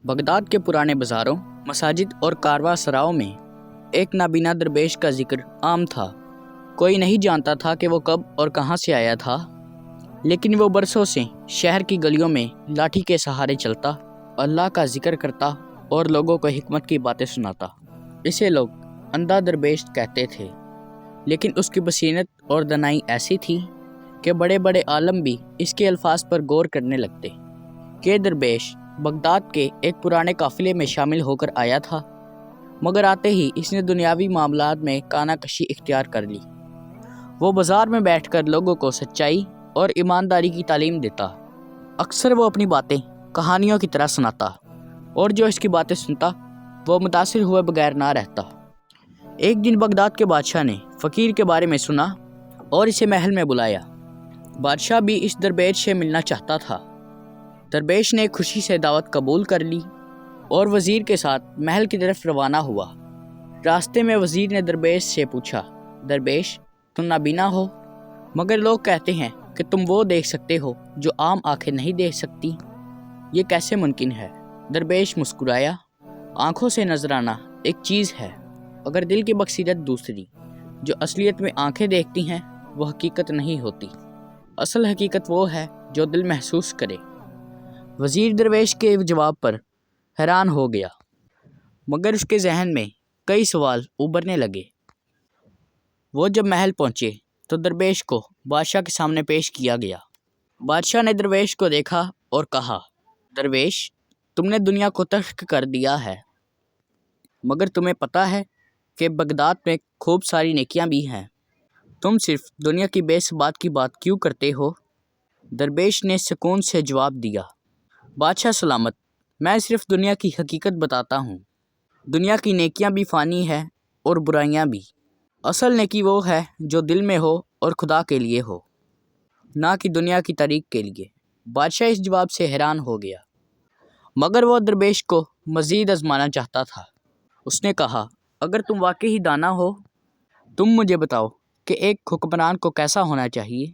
Baghdad के पुराने बाज़ारों, मसाजिद और कारवां सराओं में एक नाबीना दरवेश का जिक्र आम था। कोई नहीं जानता था कि वो कब और कहाँ से आया था, लेकिन वो बरसों से शहर की गलियों में लाठी के सहारे चलता, अल्लाह का जिक्र करता और लोगों को हिकमत की बातें सुनाता। इसे लोग अंधा दरवेश कहते थे, लेकिन उसकी बसीरत और दनाई ऐसी थी कि बड़े बड़े आलम भी इसके अल्फाज पर गौर करने लगते। कि दरवेश बगदाद के एक पुराने काफिले में शामिल होकर आया था, मगर आते ही इसने दुनियावी मामलात में कानाकशी इख्तियार कर ली। वो बाज़ार में बैठकर लोगों को सच्चाई और ईमानदारी की तालीम देता। अक्सर वो अपनी बातें कहानियों की तरह सुनाता और जो इसकी बातें सुनता वो मुतासिर हुए बगैर ना रहता। एक दिन बगदाद के बादशाह ने फ़कीर के बारे में सुना और इसे महल में बुलाया। बादशाह भी इस दरवेश से मिलना चाहता था। दरवेश ने खुशी से दावत कबूल कर ली और वज़ीर के साथ महल की तरफ रवाना हुआ। रास्ते में वज़ीर ने दरवेश से पूछा, दरवेश तुम नाबीना हो, मगर लोग कहते हैं कि तुम वो देख सकते हो जो आम आंखें नहीं देख सकती, ये कैसे मुमकिन है? दरवेश मुस्कुराया, आंखों से नजर आना एक चीज़ है, अगर दिल की बसीरत दूसरी। जो असलियत में आंखें देखती हैं वो हकीकत नहीं होती। असल हकीकत वो है जो दिल महसूस करे। वज़ीर दरवेश के जवाब पर हैरान हो गया, मगर उसके जहन में कई सवाल उभरने लगे। वो जब महल पहुँचे तो दरवेश को बादशाह के सामने पेश किया गया। बादशाह ने दरवेश को देखा और कहा, दरवेश तुमने दुनिया को तर्क कर दिया है, मगर तुम्हें पता है कि बगदाद में खूब सारी नेकियां भी हैं। तुम सिर्फ दुनिया की बेसबात की बात क्यों करते हो? दरवेश ने सुकून से जवाब दिया, बादशाह सलामत, मैं सिर्फ दुनिया की हकीकत बताता हूँ। दुनिया की नेकियां भी फ़ानी है और बुराइयां भी। असल नेकी वो है जो दिल में हो और खुदा के लिए हो, ना कि दुनिया की तारीख के लिए। बादशाह इस जवाब से हैरान हो गया, मगर वो दरवेश को मज़ीद आजमाना चाहता था। उसने कहा, अगर तुम वाकई ही दाना हो, तुम मुझे बताओ कि एक हुक्मरान को कैसा होना चाहिए।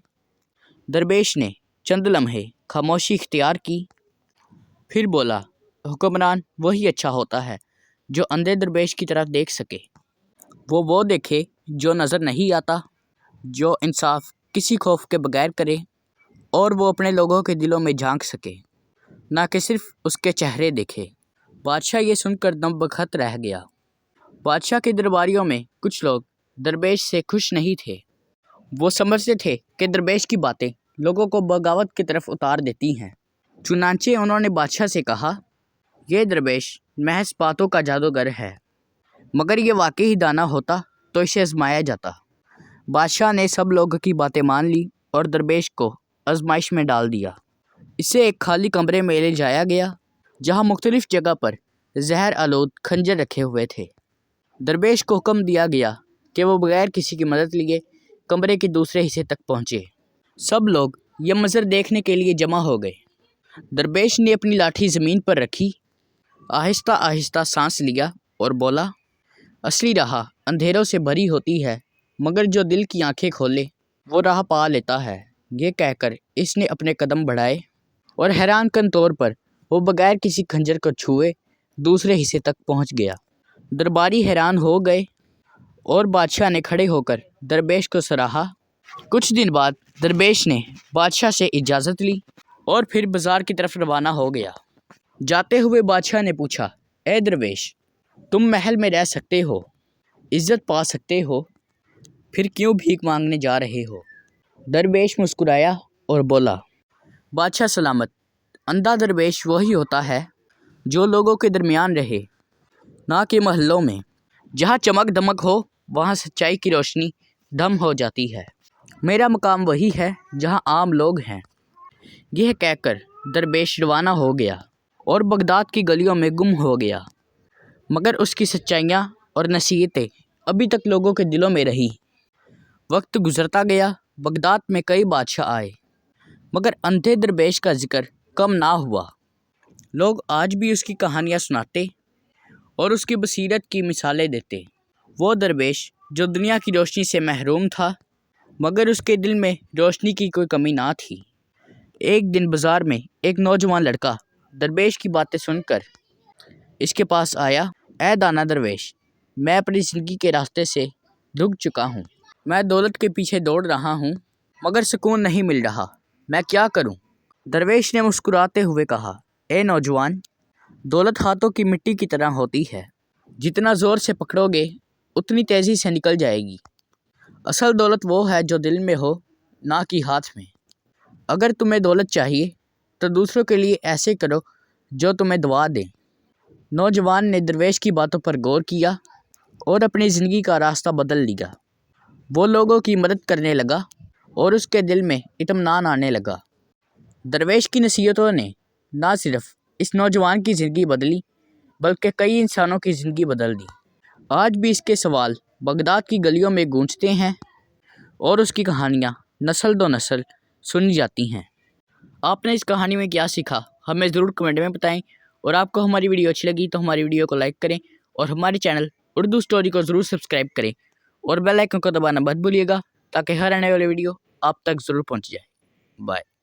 दरवेश ने चंद लम्हे खामोशी इख्तियार की, फिर बोला, हुक्मरान वही अच्छा होता है जो अंधे दरवेश की तरफ देख सके। वो देखे जो नज़र नहीं आता, जो इंसाफ किसी खौफ के बगैर करे, और वो अपने लोगों के दिलों में झांक सके, ना कि सिर्फ उसके चेहरे देखे। बादशाह ये सुनकर दम बखत रह गया। बादशाह के दरबारियों में कुछ लोग दरवेश से खुश नहीं थे। वो समझते थे कि दरवेश की बातें लोगों को बगावत की तरफ उतार देती हैं। चुनांचे उन्होंने बादशाह से कहा, यह दरवेश महज बातों का जादूगर है, मगर ये वाकई ही दाना होता तो इसे आजमाया जाता। बादशाह ने सब लोगों की बातें मान ली और दरवेश को आजमाइश में डाल दिया। इसे एक खाली कमरे में ले जाया गया, जहाँ मुख्तलिफ जगह पर जहर आलूद खंजर रखे हुए थे। दरवेश को हुक्म दिया गया कि वो बगैर किसी की मदद लिए कमरे के दूसरे हिस्से तक पहुँचे। सब लोग ये मंजर देखने के लिए जमा हो गए। दरवेश ने अपनी लाठी ज़मीन पर रखी, आहिस्ता आहिस्ता सांस लिया और बोला, असली राह अंधेरों से भरी होती है, मगर जो दिल की आंखें खोले वो राह पा लेता है। ये कहकर इसने अपने कदम बढ़ाए और हैरान कन तौर पर वो बगैर किसी खंजर को छुए दूसरे हिस्से तक पहुंच गया। दरबारी हैरान हो गए और बादशाह ने खड़े होकर दरवेश को सराहा। कुछ दिन बाद दरवेश ने बादशाह से इजाज़त ली और फिर बाज़ार की तरफ रवाना हो गया। जाते हुए बादशाह ने पूछा, ए दरवेश, तुम महल में रह सकते हो, इज़्ज़त पा सकते हो, फिर क्यों भीख मांगने जा रहे हो? दरवेश मुस्कुराया और बोला, बादशाह सलामत, अंधा दरवेश वही होता है जो लोगों के दरमियान रहे, ना कि महलों में। जहाँ चमक दमक हो वहाँ सच्चाई की रोशनी धम हो जाती है। मेरा मकाम वही है जहाँ आम लोग हैं। यह कहकर दरवेश रवाना हो गया और बगदाद की गलियों में गुम हो गया, मगर उसकी सच्चाइयाँ और नसीहतें अभी तक लोगों के दिलों में रही। वक्त गुजरता गया, बगदाद में कई बादशाह आए, मगर अंधे दरवेश का जिक्र कम ना हुआ। लोग आज भी उसकी कहानियाँ सुनाते और उसकी बसीरत की मिसालें देते। वो दरवेश जो दुनिया की रोशनी से महरूम था, मगर उसके दिल में रोशनी की कोई कमी ना थी। एक दिन बाज़ार में एक नौजवान लड़का दरवेश की बातें सुनकर اس کے پاس آیا۔ اے دانا درویش، میں اپنی زندگی کے راستے سے رک چکا ہوں۔ میں دولت کے پیچھے دوڑ رہا ہوں مگر سکون نہیں مل رہا، میں کیا کروں؟ درویش نے مسکراتے ہوئے کہا، اے نوجوان، دولت ہاتھوں کی مٹی کی طرح ہوتی ہے، جتنا زور سے پکڑو گے اتنی تیزی سے نکل جائے گی۔ اصل دولت وہ ہے جو دل میں ہو، نہ کہ ہاتھ میں۔ اگر تمہیں دولت چاہیے تو دوسروں کے لیے ایسے کرو جو تمہیں دعا دیں۔ نوجوان نے درویش کی باتوں پر غور کیا اور اپنی زندگی کا راستہ بدل لیا۔ وہ لوگوں کی مدد کرنے لگا اور اس کے دل میں اطمینان آنے لگا۔ درویش کی نصیحتوں نے نہ صرف اس نوجوان کی زندگی بدلی بلکہ کئی انسانوں کی زندگی بدل دی۔ آج بھی اس کے سوال بغداد کی گلیوں میں گونجتے ہیں اور اس کی کہانیاں نسل دو نسل سنی جاتی ہیں۔ آپ نے اس کہانی میں کیا سیکھا ہمیں ضرور کمنٹ میں بتائیں، اور آپ کو ہماری ویڈیو اچھی لگی تو ہماری ویڈیو کو لائک کریں اور ہمارے چینل اردو اسٹوری کو ضرور سبسکرائب کریں اور بیل آئکن کو دبانا مت بھولیے گا تاکہ ہر آنے والی ویڈیو آپ تک ضرور پہنچ جائے۔ بائے۔